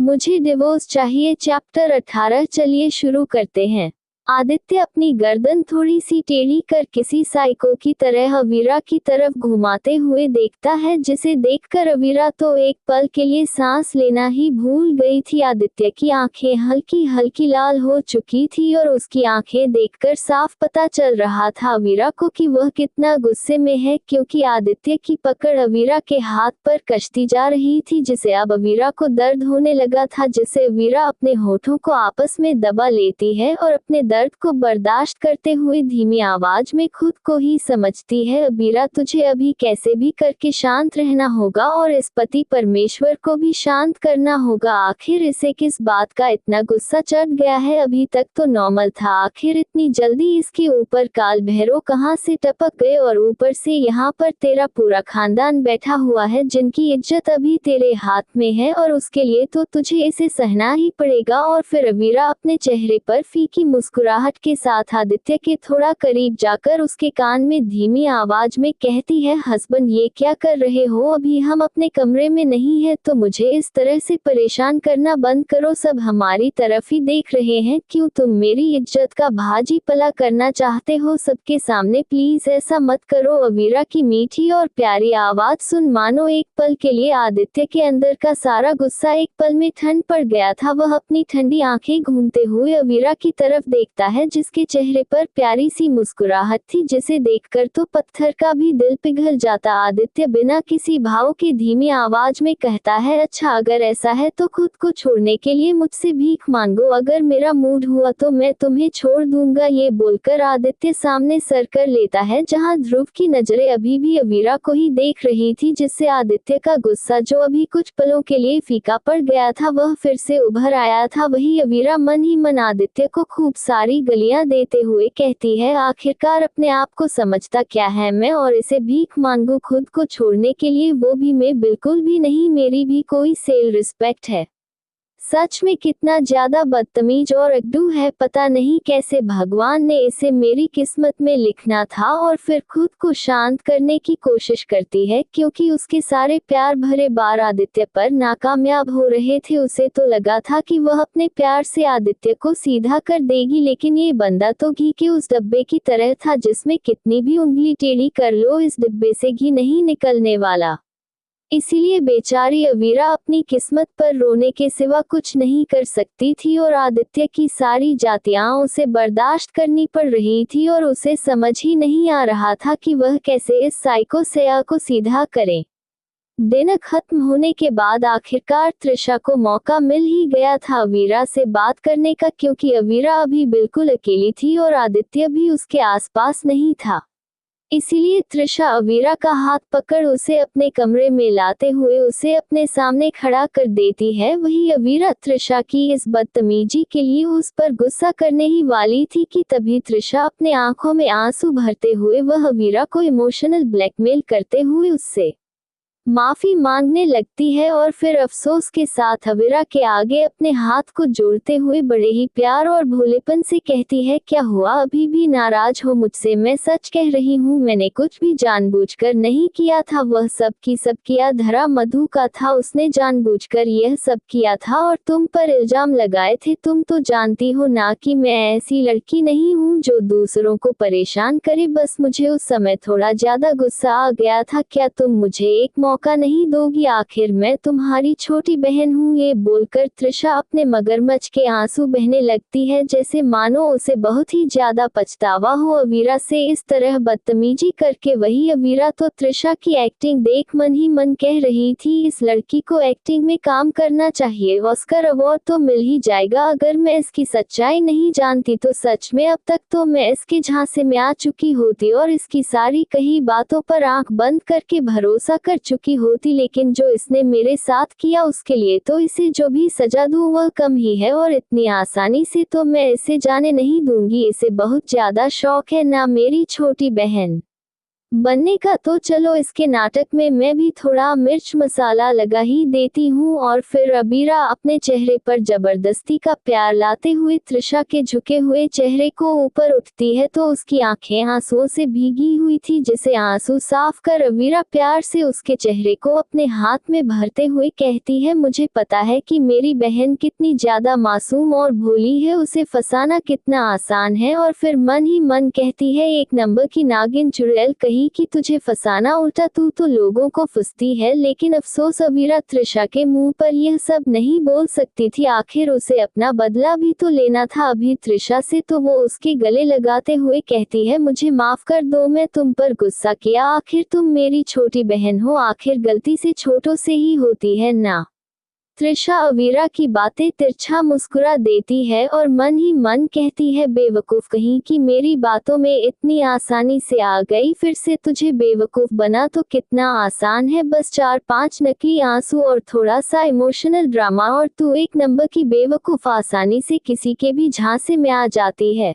मुझे डिवोर्स चाहिए चैप्टर 18 चलिए शुरू करते हैं। आदित्य अपनी गर्दन थोड़ी सी टेढ़ी कर किसी साइको की तरह अवीरा की तरफ घुमाते हुए देखता है, जिसे देखकर अवीरा तो एक पल के लिए सांस लेना ही भूल गई थी। आदित्य की आंखें हल्की हल्की लाल हो चुकी थी और उसकी आंखें देखकर साफ पता चल रहा था अवीरा को कि वह कितना गुस्से में है, क्योंकि आदित्य की पकड़ अवीरा के हाथ पर कश्ती जा रही थी, जिसे अब अवीरा को दर्द होने लगा था, जिसे अवीरा अपने होठों को आपस में दबा लेती है और अपने दर्द को बर्दाश्त करते हुए धीमी आवाज में खुद को ही समझती है, अवीरा तुझे अभी कैसे भी करके शांत रहना होगा और इस पति परमेश्वर को भी शांत करना होगा। आखिर इसे किस बात का इतना गुस्सा चढ़ गया है? अभी तक तो नॉर्मल था, आखिर इतनी जल्दी इसके ऊपर काल भैरव कहां से टपक गए? और ऊपर से यहाँ पर तेरा पूरा खानदान बैठा हुआ है जिनकी इज्जत अभी तेरे हाथ में है, और उसके लिए तो तुझे इसे सहना ही पड़ेगा। और फिर अवीरा अपने चेहरे पर फीकी मुस्कुराहट के साथ आदित्य के थोड़ा करीब जाकर उसके कान में धीमी आवाज में कहती है, हस्बैंड ये क्या कर रहे हो? अभी हम अपने कमरे में नहीं है तो मुझे इस तरह से परेशान करना बंद करो, सब हमारी तरफ ही देख रहे हैं। क्यों तुम मेरी इज्जत का भाजी पला करना चाहते हो सबके सामने? प्लीज ऐसा मत करो। अवीरा की मीठी और प्यारी आवाज सुन मानो एक पल के लिए आदित्य के अंदर का सारा गुस्सा एक पल में ठंड पड़ गया था। वह अपनी ठंडी आंखें घूमते हुए अवीरा की तरफ देखता है, जिसके चेहरे पर प्यारी सी मुस्कुराहट थी, जिसे देखकर तो पत्थर का भी दिल पिघल जाता। आदित्य बिना किसी भाव के धीमी आवाज में कहता है, अच्छा अगर ऐसा है तो खुद को छोड़ने के लिए मुझसे भीख मांगो, अगर मेरा मूड हुआ तो मैं तुम्हें छोड़ दूंगा। ये बोलकर आदित्य सामने सर कर लेता है, जहां ध्रुव की नजरें अभी भी अवीरा को ही देख रही थी, जिससे आदित्य का गुस्सा जो अभी कुछ पलों के लिए फीका पड़ गया था वह फिर से उभर आया था। वही अवीरा मन ही मन आदित्य को खूब सारी गलियां देते हुए कहती है, आखिरकार अपने आप को समझता क्या है मैं, और इसे भीख मांगू खुद को छोड़ने के लिए? वो भी मैं बिल्कुल भी नहीं, मेरी भी कोई सेल्फ रिस्पेक्ट है। सच में कितना ज्यादा बदतमीज और अड्डू है, पता नहीं कैसे भगवान ने इसे मेरी किस्मत में लिखना था। और फिर खुद को शांत करने की कोशिश करती है, क्योंकि उसके सारे प्यार भरे बार आदित्य पर नाकामयाब हो रहे थे। उसे तो लगा था कि वह अपने प्यार से आदित्य को सीधा कर देगी, लेकिन ये बंदा तो घी के उस डब्बे की तरह था, जिसमें कितनी भी उंगली टेढ़ी कर लो इस डिब्बे से घी नहीं निकलने वाला। इसीलिए बेचारी अवीरा अपनी किस्मत पर रोने के सिवा कुछ नहीं कर सकती थी, और आदित्य की सारी जातियां उसे बर्दाश्त करनी पड़ रही थी, और उसे समझ ही नहीं आ रहा था कि वह कैसे इस साइको सया को सीधा करे। दिन खत्म होने के बाद आखिरकार त्रिशा को मौका मिल ही गया था अवीरा से बात करने का, क्योंकि अवीरा अभी बिल्कुल अकेली थी और आदित्य भी उसके आसपास नहीं था। इसीलिए त्रिशा अवीरा का हाथ पकड़ उसे अपने कमरे में लाते हुए उसे अपने सामने खड़ा कर देती है। वही अवीरा त्रिशा की इस बदतमीजी के लिए उस पर गुस्सा करने ही वाली थी कि तभी त्रिशा अपने आंखों में आंसू भरते हुए वह अवीरा को इमोशनल ब्लैकमेल करते हुए उससे माफी मांगने लगती है, और फिर अफसोस के साथ अवीरा के आगे अपने हाथ को जोड़ते हुए बड़े ही प्यार और भोलेपन से कहती है, क्या हुआ अभी भी नाराज हो मुझसे? मैं सच कह रही हूँ, मैंने कुछ भी जानबूझकर नहीं किया था, वह सब की सब किया धरा मधु का था, उसने जानबूझकर यह सब किया था और तुम पर इल्जाम लगाए थे। तुम तो जानती हो ना कि मैं ऐसी लड़की नहीं हूँ जो दूसरों को परेशान करे, बस मुझे उस समय थोड़ा ज्यादा गुस्सा आ गया था। क्या तुम मुझे एक मौका नहीं दोगी? आखिर मैं तुम्हारी छोटी बहन हूँ। ये बोलकर त्रिशा अपने मगरमच्छ के आंसू बहने लगती है, जैसे मानो उसे बहुत ही ज्यादा पछतावा हो अवीरा से इस तरह बदतमीजी करके। वही अवीरा तो त्रिशा की एक्टिंग देख मन ही मन कह रही थी, इस लड़की को एक्टिंग में काम करना चाहिए, ऑस्कर अवार्ड तो मिल ही जाएगा। अगर मैं इसकी सच्चाई नहीं जानती तो सच में अब तक तो मैं इसके झांसे में आ चुकी होती और इसकी सारी कही बातों पर आंख बंद करके भरोसा कर चुकी होती, लेकिन जो इसने मेरे साथ किया उसके लिए तो इसे जो भी सजा दूं वह कम ही है, और इतनी आसानी से तो मैं इसे जाने नहीं दूंगी। इसे बहुत ज्यादा शौक है ना मेरी छोटी बहन। बनने का तो चलो इसके नाटक में मैं भी थोड़ा मिर्च मसाला लगा ही देती हूँ। और फिर अबीरा अपने चेहरे पर जबरदस्ती का प्यार लाते हुए तृषा के झुके हुए चेहरे को ऊपर उठती है तो उसकी आंखें आंसुओं से भीगी हुई थी, जिसे आंसू साफ कर अबीरा प्यार से उसके चेहरे को अपने हाथ में भरते हुए कहती है, मुझे पता है कि मेरी बहन कितनी ज्यादा मासूम और भोली है, उसे फंसाना कितना आसान है। और फिर मन ही मन कहती है, एक नंबर की नागिन चुड़ैल कहीं कि तुझे फंसाना, उल्टा तू तो लोगों को फंसती है। लेकिन अफसोस अबीरा तृषा के मुंह पर यह सब नहीं बोल सकती थी, आखिर उसे अपना बदला भी तो लेना था अभी तृषा से। तो वो उसके गले लगाते हुए कहती है, मुझे माफ कर दो, मैं तुम पर गुस्सा किया, आखिर तुम मेरी छोटी बहन हो, आखिर गलती से छोटों से ही होती है ना। तृषा अबीरा की बातें तिरछा मुस्कुरा देती है और मन ही मन कहती है, बेवकूफ कहीं कि मेरी बातों में इतनी आसानी से आ गई, फिर से तुझे बेवकूफ बना तो कितना आसान है, बस 4-5 नकली आंसू और थोड़ा सा इमोशनल ड्रामा और तू एक नंबर की बेवकूफ, आसानी से किसी के भी झांसे में आ जाती है।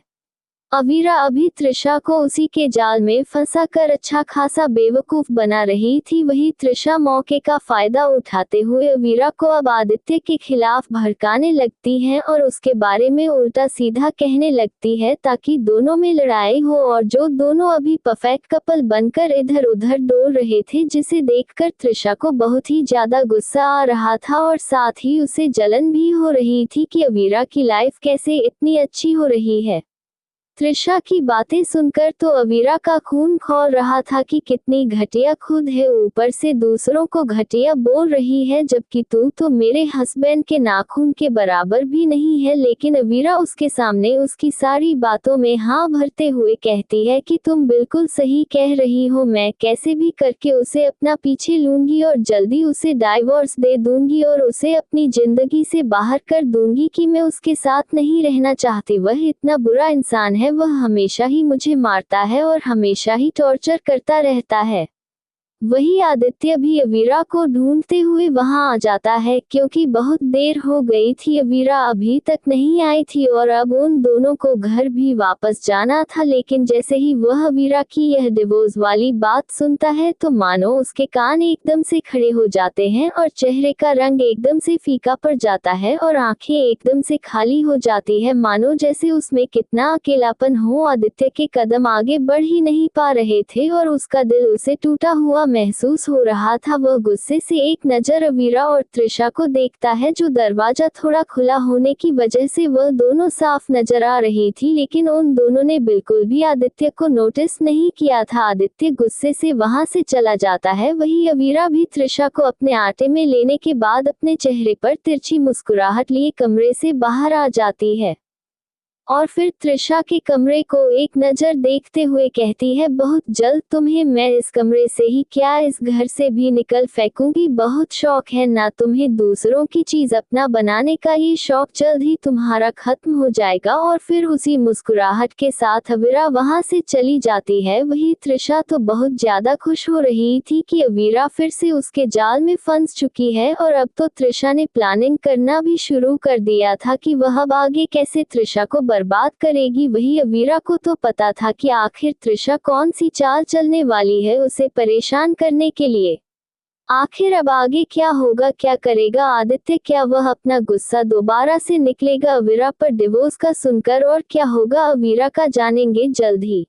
अबीरा अभी तृषा को उसी के जाल में फंसा कर अच्छा खासा बेवकूफ बना रही थी, वही तृषा मौके का फायदा उठाते हुए अबीरा को अब आदित्य के खिलाफ भड़काने लगती है और उसके बारे में उल्टा सीधा कहने लगती है ताकि दोनों में लड़ाई हो। और जो दोनों अभी परफेक्ट कपल बनकर इधर उधर डोल रहे थे, जिसे देखकर तृषा को बहुत ही ज्यादा गुस्सा आ रहा था और साथ ही उसे जलन भी हो रही थी कि अबीरा की लाइफ कैसे इतनी अच्छी हो रही है। तृषा की बातें सुनकर तो अबीरा का खून खौल रहा था कि कितनी घटिया खुद है, ऊपर से दूसरों को घटिया बोल रही है, जबकि तू तो मेरे हस्बैंड के नाखून के बराबर भी नहीं है। लेकिन अबीरा उसके सामने उसकी सारी बातों में हाँ भरते हुए कहती है कि तुम बिल्कुल सही कह रही हो, मैं कैसे भी करके उसे अपना पीछे लूंगी और जल्दी उसे डाइवोर्स दे दूंगी और उसे अपनी जिंदगी से बाहर कर दूंगी कि मैं उसके साथ नहीं रहना चाहती, वह इतना बुरा इंसान है, वह हमेशा ही मुझे मारता है और हमेशा ही टॉर्चर करता रहता है। वही आदित्य भी अबीरा को ढूंढते हुए वहां आ जाता है, क्योंकि बहुत देर हो गई थी, अबीरा अभी तक नहीं आई थी और अब उन दोनों को घर भी वापस जाना था। लेकिन जैसे ही वह अबीरा की यह डिवोर्स वाली बात सुनता है तो मानो उसके कान एकदम से खड़े हो जाते हैं और चेहरे का रंग एकदम से फीका पड़ जाता है और आंखें एकदम से खाली हो जाती है, मानो जैसे उसमें कितना अकेलापन हो। आदित्य के कदम आगे बढ़ ही नहीं पा रहे थे और उसका दिल उसे टूटा हुआ महसूस हो रहा था। वह गुस्से से एक नजर अबीरा और तृषा को देखता है, जो दरवाजा थोड़ा खुला होने की वजह से वह दोनों साफ नजर आ रही थी, लेकिन उन दोनों ने बिल्कुल भी आदित्य को नोटिस नहीं किया था। आदित्य गुस्से से वहां से चला जाता है, वही अबीरा भी तृषा को अपने आटे में लेने के बाद अपने चेहरे पर तिरछी मुस्कुराहट लिए कमरे से बाहर आ जाती है और फिर तृषा के कमरे को एक नजर देखते हुए कहती है, बहुत जल्द तुम्हें मैं इस कमरे से ही क्या इस घर से भी निकल फेंकूंगी, बहुत शौक है ना तुम्हें दूसरों की चीज अपना बनाने का, ये शौक जल्द ही तुम्हारा खत्म हो जाएगा। और फिर उसी मुस्कुराहट के साथ अबीरा वहां से चली जाती है। वही तृषा तो बहुत ज्यादा खुश हो रही थी कि अबीरा फिर से उसके जाल में फंस चुकी है और अब तो तृषा ने प्लानिंग करना भी शुरू कर दिया था कि वह अब आगे कैसे तृषा को बर्बाद करेगी। वही अबीरा को तो पता था कि आखिर तृषा कौन सी चाल चलने वाली है उसे परेशान करने के लिए। आखिर अब आगे क्या होगा, क्या करेगा आदित्य, क्या वह अपना गुस्सा दोबारा से निकलेगा अबीरा पर डिवोर्स का सुनकर, और क्या होगा अबीरा का जानेंगे जल्द ही।